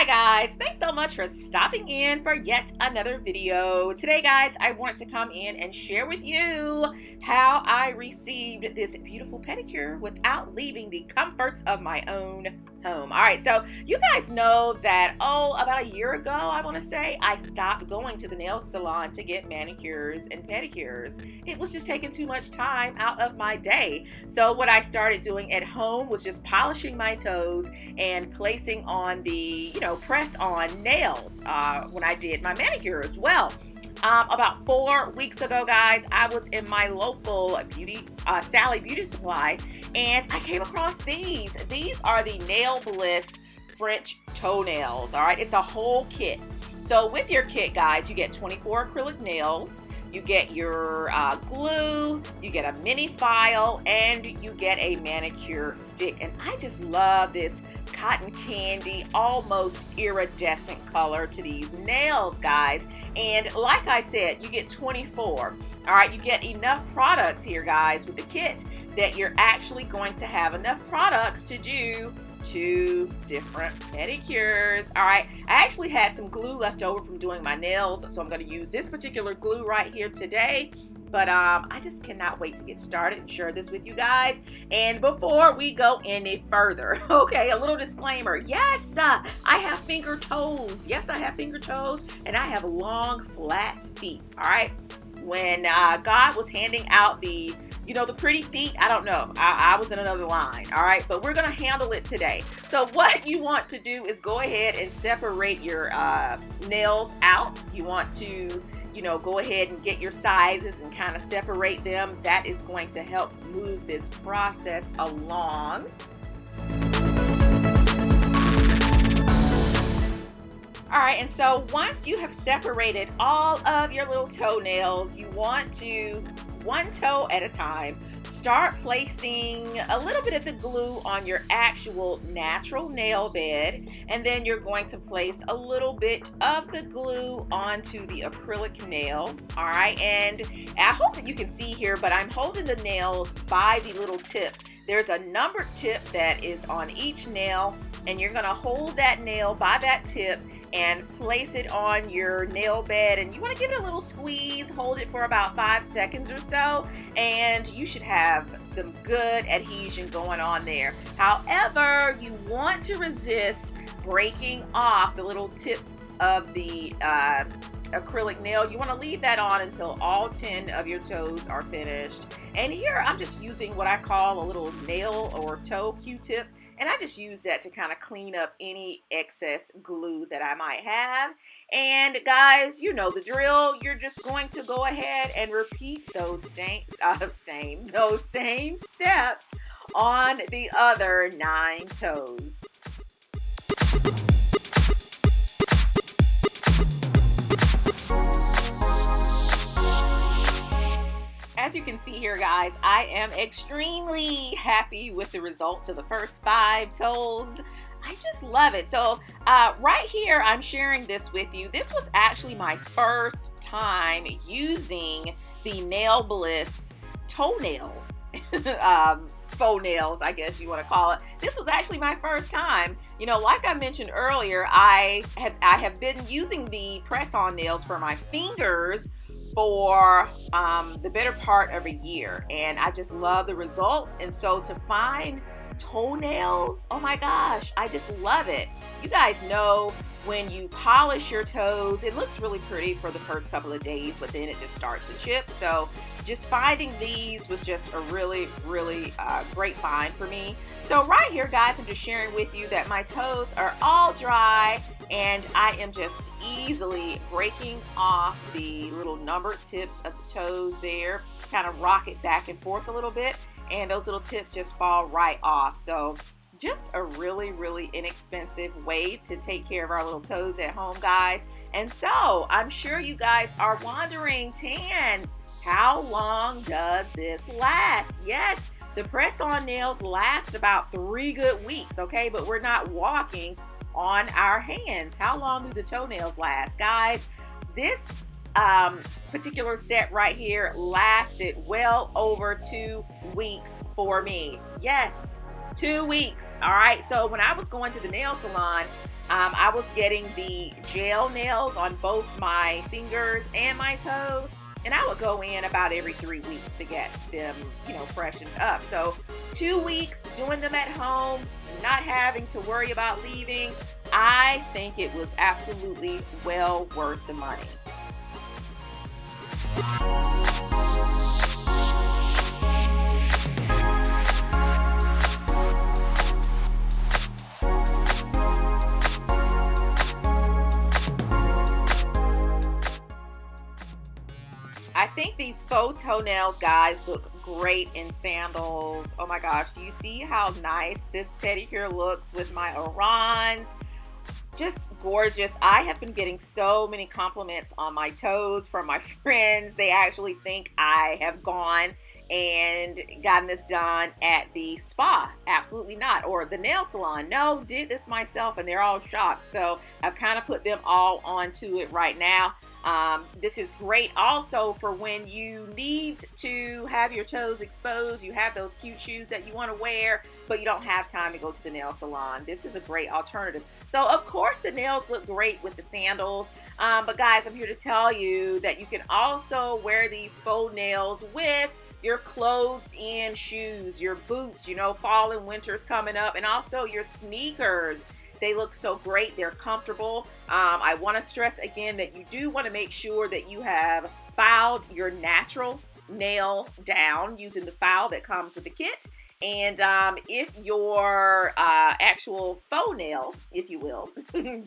Hi guys, thanks so much for stopping in for yet another video. Today guys, I want to come in and share with you how I received this beautiful pedicure without leaving the comforts of my own home. Alright, so you guys know that, about a year ago, I want to say, I stopped going to the nail salon to get manicures and pedicures. It was just taking too much time out of my day. So what I started doing at home was just polishing my toes and placing on the, press on nails when I did my manicure as well. About 4 weeks ago, guys, I was in my local Sally Beauty Supply, and I came across these. These are the Nail Bliss French toenails. All right, it's a whole kit. So with your kit, guys, you get 24 acrylic nails. You get your glue, you get a mini file, and you get a manicure stick. And I just love this cotton candy, almost iridescent color to these nails, guys. And like I said, you get 24. All right, you get enough products here, guys, with the kit that you're actually going to have enough products to do 2 different pedicures. All right, I actually had some glue left over from doing my nails, so I'm going to use this particular glue right here today. But I just cannot wait to get started and share this with you guys. And before we go any further, okay, a little disclaimer. Yes, I have finger toes. Yes, I have finger toes, and I have long, flat feet. All right. When God was handing out the pretty feet, I don't know. I was in another line, all right? But we're going to handle it today. So what you want to do is go ahead and separate your nails out. You want to, go ahead and get your sizes and kind of separate them. That is going to help move this process along. All right, and so once you have separated all of your little toenails, you want to, one toe at a time, start placing a little bit of the glue on your actual natural nail bed, and then you're going to place a little bit of the glue onto the acrylic nail. All right, and I hope that you can see here, but I'm holding the nails by the little tip. There's a numbered tip that is on each nail, and you're going to hold that nail by that tip and place it on your nail bed, and you want to give it a little squeeze. Hold it for about 5 seconds or so, and you should have some good adhesion going on there. However, you want to resist breaking off the little tip of the acrylic nail. You want to leave that on until all 10 of your toes are finished. And here I'm just using what I call a little nail or toe Q-tip. And I just use that to kind of clean up any excess glue that I might have. And guys, you know the drill. You're just going to go ahead and repeat those same steps on the other 9 toes. As you can see here, guys, I am extremely happy with the results of the first 5 toes. I just love it. So right here, I'm sharing this with you. This was actually my first time using the Nail Bliss toenail, faux nails, I guess you want to call it. This was actually my first time. Like I mentioned earlier, I have been using the press-on nails for my fingers for the better part of a year, and I just love the results. And so to find toenails, oh my gosh, I just love it. You guys know when you polish your toes, it looks really pretty for the first couple of days, but then it just starts to chip. So just finding these was just a really great find for me. So right here, guys, I'm just sharing with you that my toes are all dry, and I am just easily breaking off the little numbered tips of the toes there, kind of rock it back and forth a little bit, and those little tips just fall right off. So just a really inexpensive way to take care of our little toes at home, guys. And so I'm sure you guys are wondering, Tan, how long does this last? Yes, the press-on nails last about 3 good weeks, okay? But we're not walking on our hands. How long do the toenails last, guys? This particular set right here lasted well over 2 weeks for me. Yes, 2 weeks. All right. So when I was going to the nail salon, I was getting the gel nails on both my fingers and my toes, and I would go in about every 3 weeks to get them, freshened up. So 2 weeks doing them at home, not having to worry about leaving, I think it was absolutely well worth the money. I think these faux toenails, guys, look great in sandals. Oh my gosh, do you see how nice this pedicure looks with my orans? Just gorgeous. I have been getting so many compliments on my toes from my friends. They actually think I have gone and gotten this done at the spa. Absolutely not. Or the nail salon. No, did this myself, and they're all shocked. So I've kind of put them all onto it right now. This is great also for when you need to have your toes exposed. You have those cute shoes that you want to wear, but you don't have time to go to the nail salon. This is a great alternative. So of course the nails look great with the sandals, but guys, I'm here to tell you that you can also wear these faux nails with your closed-in shoes, your boots. Fall and winter's coming up, and also your sneakers. They look so great. They're comfortable. I want to stress again that you do want to make sure that you have filed your natural nail down using the file that comes with the kit. And if your actual faux nail, if you will,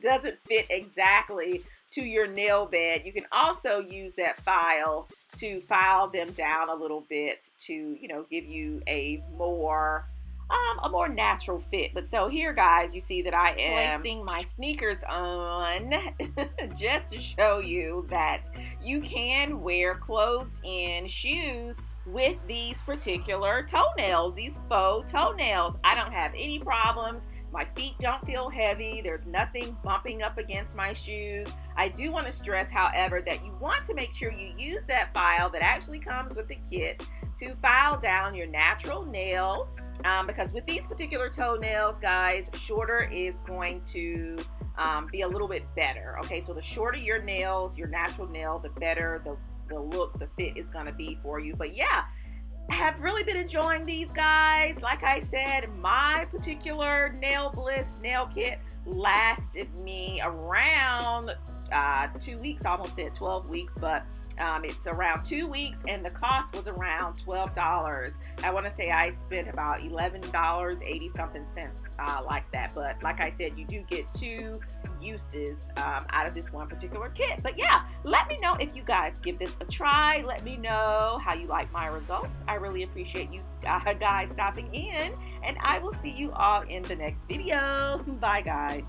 doesn't fit exactly to your nail bed, you can also use that file to file them down a little bit to, give you a more natural fit. But so here, guys, you see that I am placing my sneakers on just to show you that you can wear closed-in shoes with these particular toenails, these faux toenails. I don't have any problems. My feet don't feel heavy. There's nothing bumping up against my shoes. I do want to stress, however, that you want to make sure you use that file that actually comes with the kit to file down your natural nail. Because with these particular toenails, guys, shorter is going to be a little bit better. Okay, so the shorter your nails, your natural nail, the better the look, the fit is going to be for you. But yeah, I have really been enjoying these, guys. Like I said, my particular Nail Bliss nail kit lasted me around 2 weeks. I almost said 12 weeks, but it's around 2 weeks, and the cost was around $12. I want to say I spent about $11, 80 something cents like that. But like I said, you do get 2 uses out of this one particular kit. But yeah, let me know if you guys give this a try. Let me know how you like my results. I really appreciate you guys stopping in, and I will see you all in the next video. Bye, guys.